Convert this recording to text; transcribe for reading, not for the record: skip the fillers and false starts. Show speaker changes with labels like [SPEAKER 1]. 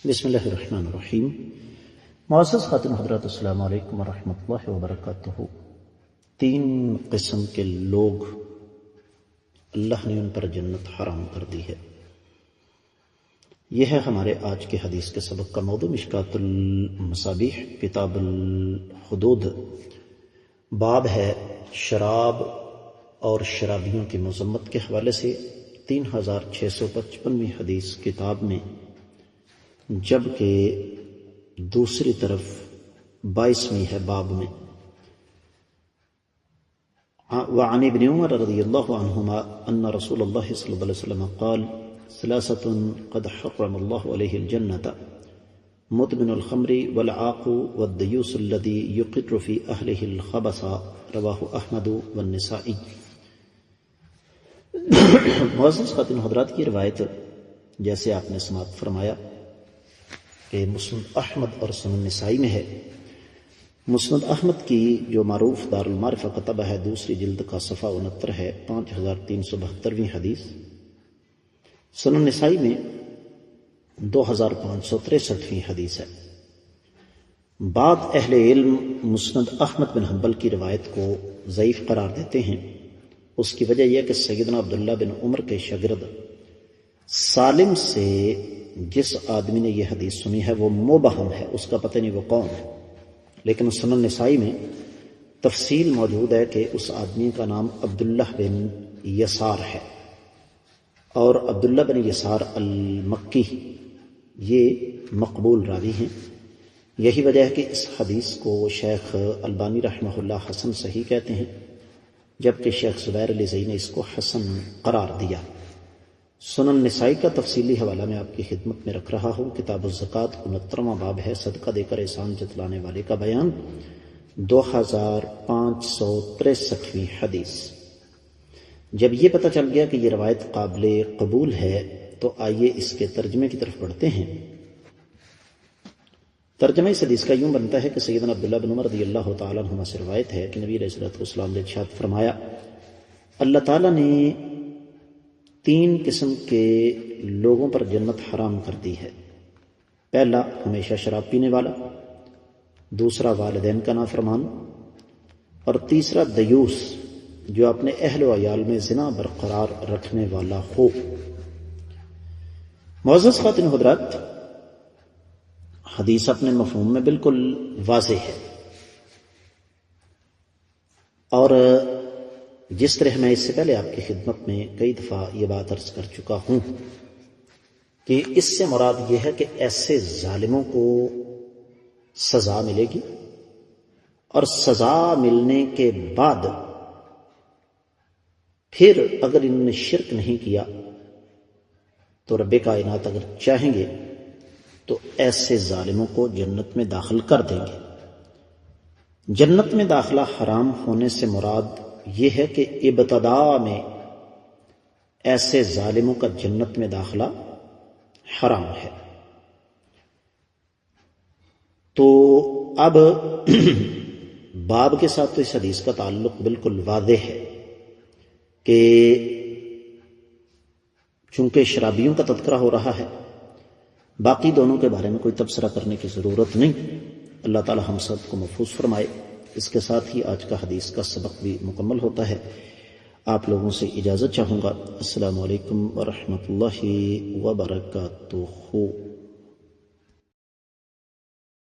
[SPEAKER 1] بسم اللہ الرحمن الرحیم۔ معزز خاتون حضرات، السلام علیکم ورحمۃ اللہ وبرکاتہ۔ 3 قسم کے لوگ اللہ نے ان پر جنت حرام کر دی ہے۔ یہ ہے ہمارے آج کے حدیث کے سبق کا موضوع، مشکات المصابیح کتاب الحدود۔ باب ہے شراب اور شرابیوں کی مذمت کے حوالے سے 3655ویں حدیث کتاب میں، جبکہ دوسری طرف 22ویں ہے باب میں۔ وعن ابن عمر رضی اللہ عنہما ان رسول اللہ صلی اللہ علیہ وسلم قال ثلاثة قد حرم اللہ علیہ الجنة مدمن الخمر والعاق والدیوس الذي يقر في اہلہ الخبث، رواہ احمد والنسائی۔ معزز خاتون حضرات، کی روایت جیسے آپ نے سماعت فرمایا کہ مسند احمد اور سنن نسائی میں ہے۔ مسند احمد کی جو معروف دار المعرفہ کتبہ ہے، دوسری جلد کا صفحہ 69 ہے، 5372ویں حدیث۔ سنن نسائی میں 2563ویں حدیث ہے۔ بعض اہل علم مسند احمد بن حنبل کی روایت کو ضعیف قرار دیتے ہیں۔ اس کی وجہ یہ کہ سیدنا عبداللہ بن عمر کے شاگرد سالم سے جس آدمی نے یہ حدیث سنی ہے وہ مبہم ہے، اس کا پتہ نہیں وہ کون ہے، لیکن سنن نسائی میں تفصیل موجود ہے کہ اس آدمی کا نام عبداللہ بن یسار ہے، اور عبداللہ بن یسار المکی یہ مقبول راوی ہیں۔ یہی وجہ ہے کہ اس حدیث کو شیخ البانی رحمہ اللہ حسن صحیح کہتے ہیں، جبکہ شیخ زبیر علی زئی نے اس کو حسن قرار دیا۔ سنن نسائی کا تفصیلی حوالہ میں آپ کی خدمت میں رکھ رہا ہوں۔ کتاب الزکوٰۃ 69واں باب ہے، صدقہ دے کر احسان جتلانے والے کا بیان، 2563ویں حدیث۔ جب یہ پتہ چل گیا کہ یہ روایت قابل قبول ہے تو آئیے اس کے ترجمے کی طرف بڑھتے ہیں۔ ترجمہ اس حدیث کا یوں بنتا ہے کہ سیدنا عبداللہ بن عمر رضی اللہ تعالیٰ عنہما سے روایت ہے کہ نبی علیہ الصلوۃ والسلام نے ارشاد فرمایا، اللہ تعالیٰ نے 3 قسم کے لوگوں پر جنت حرام کر دی ہے۔ پہلا ہمیشہ شراب پینے والا، دوسرا والدین کا نافرمان، اور تیسرا دیوس جو اپنے اہل و عیال میں زنا برقرار رکھنے والا ہو۔ معزز خاتون حضرات، حدیث اپنے مفہوم میں بالکل واضح ہے، اور جس طرح میں اس سے پہلے آپ کی خدمت میں کئی دفعہ یہ بات عرض کر چکا ہوں کہ اس سے مراد یہ ہے کہ ایسے ظالموں کو سزا ملے گی، اور سزا ملنے کے بعد پھر اگر انہوں نے شرک نہیں کیا تو رب کائنات اگر چاہیں گے تو ایسے ظالموں کو جنت میں داخل کر دیں گے۔ جنت میں داخلہ حرام ہونے سے مراد یہ ہے کہ ابتدا میں ایسے ظالموں کا جنت میں داخلہ حرام ہے۔ تو اب باب کے ساتھ تو اس حدیث کا تعلق بالکل واضح ہے کہ چونکہ شرابیوں کا تذکرہ ہو رہا ہے، باقی دونوں کے بارے میں کوئی تبصرہ کرنے کی ضرورت نہیں۔ اللہ تعالی ہم سب کو محفوظ فرمائے۔ اس کے ساتھ ہی آج کا حدیث کا سبق بھی مکمل ہوتا ہے۔ آپ لوگوں سے اجازت چاہوں گا۔ السلام علیکم ورحمۃ اللہ وبرکاتہ۔